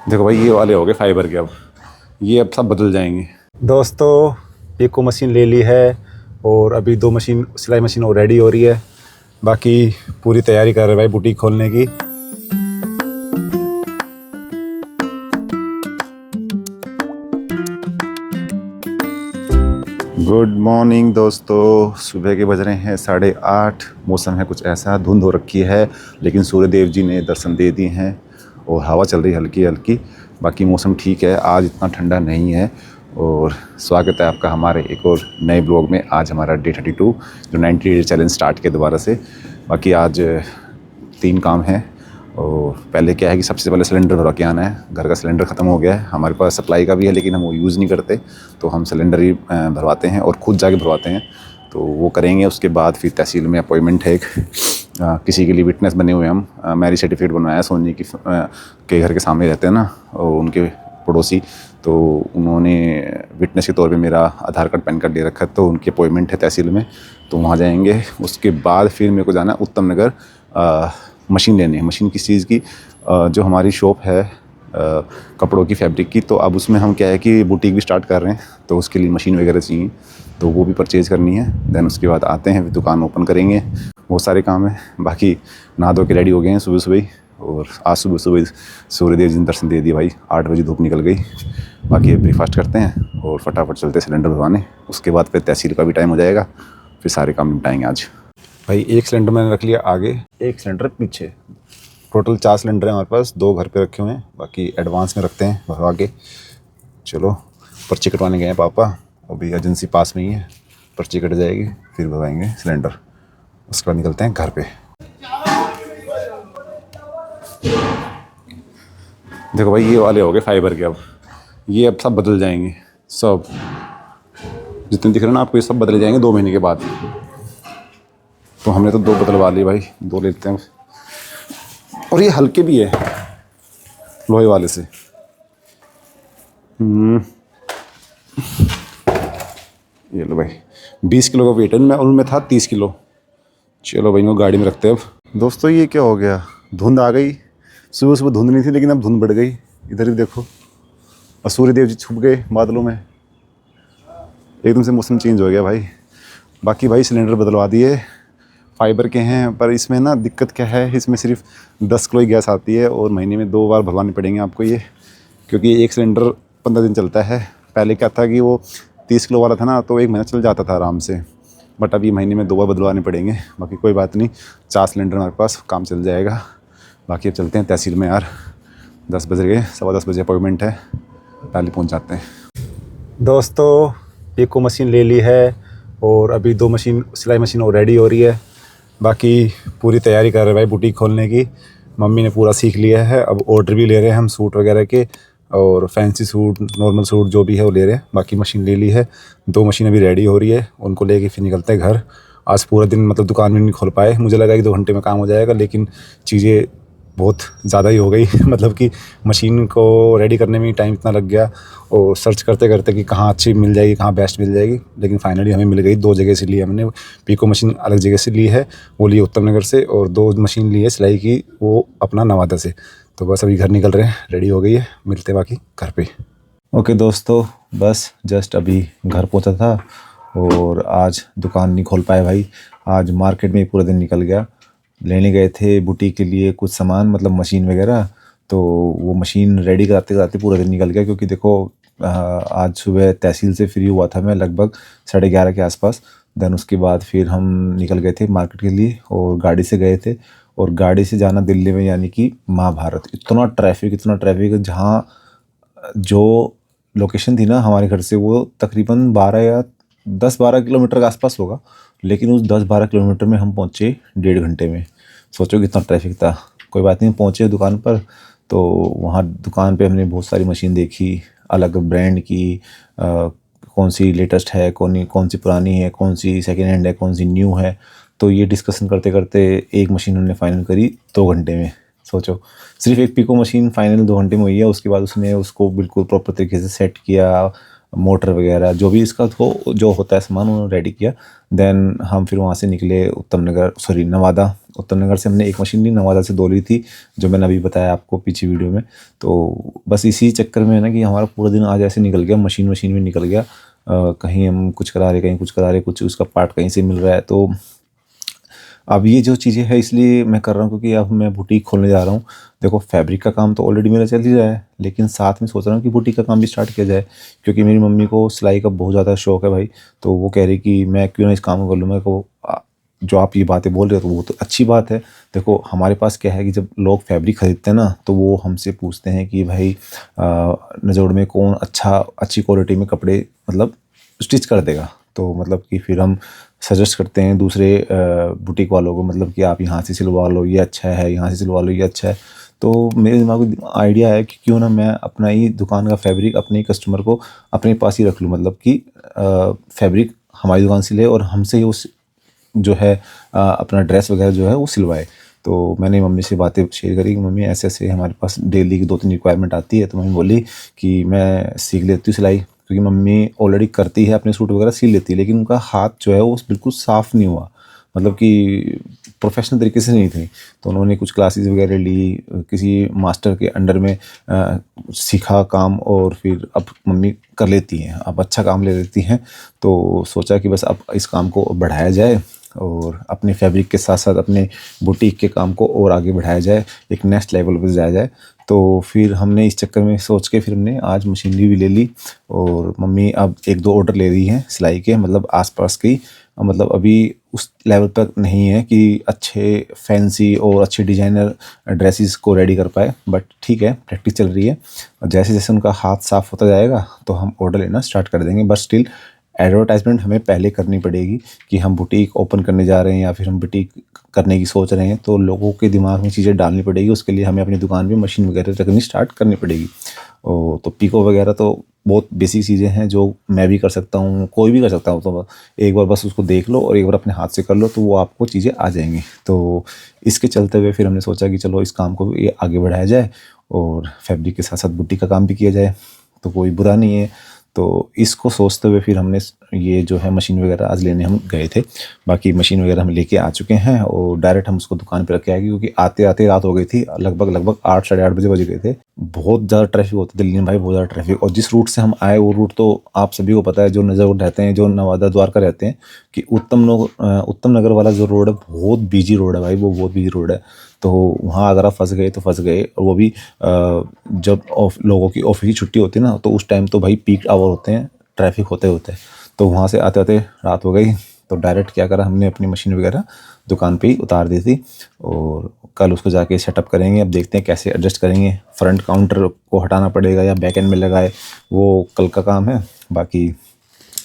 देखो भाई, ये वाले हो गए फाइबर के। ये अब सब बदल जाएंगे। दोस्तों, एक मशीन ले ली है और अभी 2 मशीन सिलाई मशीन और रेडी हो रही है। बाकी पूरी तैयारी कर रहे हैं भाई बुटीक खोलने की। गुड मॉर्निंग दोस्तों, सुबह के बज रहे हैं 8:30। मौसम है कुछ ऐसा, धुंध हो रखी है, लेकिन सूर्य देव जी ने दर्शन दे दिए हैं और हवा चल रही है हल्की हल्की। बाकी मौसम ठीक है, आज इतना ठंडा नहीं है। और स्वागत है आपका हमारे एक और नए ब्लॉग में। आज हमारा डे 32 जो 90 डे चैलेंज स्टार्ट किया दोबारा से। बाकी आज 3 काम हैं। और पहले क्या है कि सबसे पहले सिलेंडर भरवा के आना है। घर का सिलेंडर ख़त्म हो गया है, हमारे पास सप्लाई का भी है लेकिन हम वो यूज़ नहीं करते, तो हम सिलेंडर ही भरवाते हैं और ख़ुद जाके भरवाते हैं। तो वो करेंगे। उसके बाद फिर तहसील में अपॉइंटमेंट है एक, किसी के लिए विटनेस बने हुए हम। मैरिज सर्टिफिकेट बनवाया सोनी की के घर के सामने रहते हैं ना, और उनके पड़ोसी, तो उन्होंने विटनेस के तौर पे मेरा आधार कार्ड पैन कार्ड ले रखा है, तो उनकी अपॉइंटमेंट है तहसील में, तो वहाँ जाएंगे। उसके बाद फिर मेरे को जाना है उत्तम नगर मशीन लेने। मशीन किस चीज़ की? जो हमारी शॉप है कपड़ों की, फैब्रिक की, तो अब उसमें हम क्या है कि बुटीक भी स्टार्ट कर रहे हैं, तो उसके लिए मशीन वगैरह चाहिए, तो वो भी परचेज़ करनी है। देन उसके बाद आते हैं, दुकान ओपन करेंगे। बहुत सारे काम हैं। बाकी नहा धो के रेडी हो गए हैं सुबह सुबह ही, और आज सुबह सुबह सूर्यदेव जी ने दर्शन दे दिए भाई। 8 बजे धूप निकल गई। बाकी ब्रेकफास्ट करते हैं और फटाफट चलते सिलेंडर भरवाने। उसके बाद फिर तहसील का भी टाइम हो जाएगा, फिर सारे काम निपटाएंगे आज। भाई एक सिलेंडर मैंने रख लिया आगे, एक सिलेंडर पीछे। टोटल 4 सिलेंडर हैं हमारे पास, 2 घर पे रखे हुए हैं, बाकी एडवांस में रखते हैं भरवा के। चलो, पर्ची कटवाने गए हैं पापा, अभी एजेंसी पास में ही है, पर्ची कट जाएगी फिर भरवाएंगे सिलेंडर। उसके बाद निकलते हैं घर पे। देखो भाई, ये वाले हो गए फाइबर के। ये अब सब बदल जाएंगे, सब जितने दिख रहे हैं ना आपको, ये सब बदल जाएंगे 2 महीने के बाद। तो हमने तो 2 बदलवा लिए भाई, 2 लेते हैं। और ये हल्के भी है लोहे वाले से। ये लो भाई, 20 किलो का वेट है, उनमें था 30 किलो। चलो भाई, इनको गाड़ी में रखते हैं अब। दोस्तों, ये क्या हो गया? धुंध आ गई। सुबह सुबह धुंध नहीं थी, लेकिन अब धुंध बढ़ गई। इधर भी देखो, और सूर्यदेव जी छुप गए बादलों में। एकदम से मौसम चेंज हो गया भाई। बाकी भाई सिलेंडर बदलवा दिए, फाइबर के हैं, पर इसमें ना दिक्कत क्या है, इसमें सिर्फ 10 किलो ही गैस आती है और महीने में 2 बार भरवाने पड़ेंगे आपको ये, क्योंकि एक सिलेंडर 15 दिन चलता है। पहले क्या था कि वो 30 किलो वाला था ना, तो 1 महीना चल जाता था आराम से, बट अभी महीने में 2 बार बदलवाने पड़ेंगे। बाकी कोई बात नहीं, 4 सिलेंडर हमारे पास, काम चल जाएगा। बाकी अब चलते हैं तहसील में यार, 10 बज गए, 10:15 बजे अपॉइंटमेंट है, पहले पहुँच जाते हैं। दोस्तों, एक को मशीन ले ली है और अभी 2 मशीन सिलाई मशीन और रेडी हो रही है। बाकी पूरी तैयारी कर रहे हैं भाई बुटीक खोलने की। मम्मी ने पूरा सीख लिया है, अब ऑर्डर भी ले रहे हैं हम सूट वगैरह के, और फैंसी सूट, नॉर्मल सूट जो भी है वो ले रहे हैं। बाकी मशीन ले ली है, 2 मशीन अभी रेडी हो रही है, उनको लेके फिर निकलते हैं घर। आज पूरा दिन मतलब दुकान में नहीं खोल पाए, मुझे लगा कि 2 घंटे में काम हो जाएगा, लेकिन चीज़ें बहुत ज़्यादा ही हो गई मतलब कि मशीन को रेडी करने में ही टाइम इतना लग गया, और सर्च करते करते कि कहाँ अच्छी मिल जाएगी, कहाँ बेस्ट मिल जाएगी, लेकिन फाइनली हमें मिल गई। 2 जगह से ली हमने। पीको मशीन अलग जगह से ली है, वो ली उत्तम नगर से, और 2 मशीन ली है सिलाई की, वो अपना नवादा से। तो बस अभी घर निकल रहे हैं, रेडी हो गई है, मिलते बाकी घर पे। ओके दोस्तों, बस जस्ट अभी घर पहुँचा था, और आज दुकान नहीं खोल पाए भाई। आज मार्केट में पूरा दिन निकल गया। लेने गए थे बुटीक के लिए कुछ सामान, मतलब मशीन वगैरह, तो वो मशीन रेडी कराते कराते पूरा दिन निकल गया। क्योंकि देखो, आज सुबह तहसील से फ्री हुआ था मैं लगभग 11:30 के आसपास। देन उसके बाद फिर हम निकल गए थे मार्केट के लिए, और गाड़ी से गए थे। और गाड़ी से जाना दिल्ली में, यानी कि महाभारत, इतना ट्रैफिक। जहाँ जो लोकेशन थी ना हमारे घर से, वो तकरीबन 10-12 किलोमीटर के आसपास होगा, लेकिन उस 10-12 किलोमीटर में हम पहुँचे 1.5 घंटे में। सोचो कितना ट्रैफिक था। कोई बात नहीं, पहुँचे दुकान पर, तो वहाँ दुकान पे हमने बहुत सारी मशीन देखी, अलग ब्रांड की, कौन सी लेटेस्ट है, कौन सी पुरानी है, कौन सी सेकेंड हैंड है, कौन सी न्यू है। तो ये डिस्कशन करते करते एक मशीन हमने फाइनल करी 2 घंटे में। सोचो, सिर्फ एक पिको मशीन फाइनल 2 घंटे में हुई है। उसके बाद उसने उसको बिल्कुल प्रॉपर तरीके से सेट किया, मोटर वगैरह जो भी इसका जो होता है सामान उन्होंने रेडी किया। देन हम फिर वहाँ से निकले नवादा। उत्तम नगर से हमने एक मशीन ली, नवादा से 2 ली थी, जो मैंने अभी बताया आपको पीछे वीडियो में। तो बस इसी चक्कर में है ना कि हमारा पूरा दिन आज ऐसे निकल गया, मशीन में निकल गया। कहीं हम कुछ करा रहे, कहीं कुछ करा रहे, कुछ उसका पार्ट कहीं से मिल रहा है। तो अब ये जो चीज़ें हैं इसलिए मैं कर रहा हूँ क्योंकि अब मैं बुटीक खोलने जा रहा हूँ। देखो फैब्रिक का काम तो ऑलरेडी मेरा चल ही रहा है, लेकिन साथ में सोच रहा हूँ कि बुटीक का काम भी स्टार्ट किया जाए, क्योंकि मेरी मम्मी को सिलाई का बहुत ज़्यादा शौक है भाई। तो वो कह रही कि मैं क्यों ना इस काम को कर लूँ। मैं को जो आप ये बातें बोल रहे हो तो वो तो अच्छी बात है। देखो हमारे पास क्या है कि जब लोग फैब्रिक खरीदते हैं ना तो वो हमसे पूछते हैं कि भाई नज़ोड़ में कौन अच्छी क्वालिटी में कपड़े मतलब स्टिच कर देगा। तो मतलब कि फिर हम सजेस्ट करते हैं दूसरे बुटीक वालों को, मतलब कि आप यहाँ से सिलवा लो ये अच्छा है, यहाँ से सिलवा लो ये अच्छा है। तो मेरे दिमाग में आइडिया है कि क्यों ना मैं अपना ही दुकान का फैब्रिक अपने ही कस्टमर को अपने पास ही रख लूँ, मतलब कि फैब्रिक हमारी दुकान से ले और हमसे ही उस जो है अपना ड्रेस वगैरह जो है वो सिलवाए। तो मैंने मम्मी से बातें शेयर करी कि मम्मी ऐसे ऐसे हमारे पास डेली की 2-3 रिक्वायरमेंट आती है। तो मम्मी बोली कि मैं सीख लेती हूँ सिलाई, क्योंकि मम्मी ऑलरेडी करती है, अपने सूट वगैरह सिल लेती है, लेकिन उनका हाथ जो है वो बिल्कुल साफ़ नहीं हुआ, मतलब कि प्रोफेशनल तरीके से नहीं थी। तो उन्होंने कुछ क्लासेस वगैरह ली, किसी मास्टर के अंडर में सीखा काम, और फिर अब मम्मी कर लेती हैं, अब अच्छा काम ले लेती हैं। तो सोचा कि बस अब इस काम को बढ़ाया जाए और अपने फैब्रिक के साथ साथ अपने बुटीक के काम को और आगे बढ़ाया जाए, एक नेक्स्ट लेवल पर जाया जाए। तो फिर हमने इस चक्कर में सोच के फिर हमने आज मशीनरी भी ले ली, और मम्मी अब 1-2 ऑर्डर ले रही हैं सिलाई के, मतलब आसपास की। मतलब अभी उस लेवल तक नहीं है कि अच्छे फैंसी और अच्छे डिज़ाइनर ड्रेसेस को रेडी कर पाए, बट ठीक है, प्रैक्टिस चल रही है। और जैसे जैसे उनका हाथ साफ़ होता जाएगा तो हम ऑर्डर लेना स्टार्ट कर देंगे। बट स्टिल एडवर्टाइजमेंट हमें पहले करनी पड़ेगी कि हम बुटीक ओपन करने जा रहे हैं या फिर हम बुटीक करने की सोच रहे हैं। तो लोगों के दिमाग में चीज़ें डालनी पड़ेगी, उसके लिए हमें अपनी दुकान पे मशीन वगैरह रखनी स्टार्ट करनी पड़ेगी। तो पिको वगैरह तो बहुत बेसिक चीज़ें हैं जो मैं भी कर सकता हूँ, कोई भी कर सकता हूँ। तो एक बार बस उसको देख लो और एक बार अपने हाथ से कर लो तो वो आपको चीज़ें आ जाएंगी। तो इसके चलते हुए फिर हमने सोचा कि चलो इस काम को ये आगे बढ़ाया जाए और फैब्रिक के साथ साथ बुटीक का काम भी किया जाए, तो कोई बुरा नहीं है। तो इसको सोचते हुए फिर हमने ये जो है मशीन वगैरह आज लेने हम गए थे। बाकी मशीन वगैरह हम लेके आ चुके हैं और डायरेक्ट हम उसको दुकान पे रख के आएंगे, क्योंकि आते आते रात हो गई थी, लगभग 8 साढ़े 8 बज गए थे। बहुत ज़्यादा ट्रैफिक होता है दिल्ली में भाई, बहुत ज़्यादा ट्रैफिक। और जिस रूट से हम आए वो रूट तो आप सभी को पता है, जो नज़र रहते हैं, जो नवादा द्वारका रहते हैं, कि उत्तम नगर वाला जो रोड है बहुत बिजी रोड है भाई, वो बहुत बिजी रोड है। तो वहाँ अगर आप फंस गए तो फंस गए। और वो भी जब लोगों की ऑफिस की छुट्टी होती है ना, तो उस टाइम तो भाई पीक आवर होते हैं, ट्रैफिक होते होते। तो वहाँ से आते आते रात हो गई। तो डायरेक्ट क्या करा हमने, अपनी मशीन वगैरह दुकान पे ही उतार दी थी, और कल उसको जाके सेटअप करेंगे। अब देखते हैं कैसे एडजस्ट करेंगे, फ्रंट काउंटर को हटाना पड़ेगा या बैक एंड में लगाए, वो कल का काम है। बाकी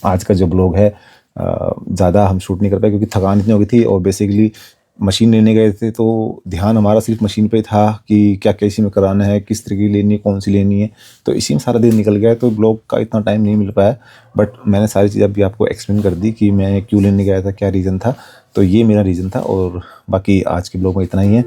आज का जो ब्लॉग है ज़्यादा हम शूट नहीं कर पाए क्योंकि थकान इतनी हो गई थी, और बेसिकली मशीन लेने गए थे तो ध्यान हमारा सिर्फ मशीन पे था कि क्या क्या इसी में कराना है, किस तरह की लेनी है, कौन सी लेनी है। तो इसी में सारा दिन निकल गया, तो ब्लॉग का इतना टाइम नहीं मिल पाया। बट मैंने सारी चीज़ अभी आपको एक्सप्लेन कर दी कि मैं क्यों लेने गया था, क्या रीज़न था। तो ये मेरा रीज़न था, और बाकी आज के ब्लॉग में इतना ही है।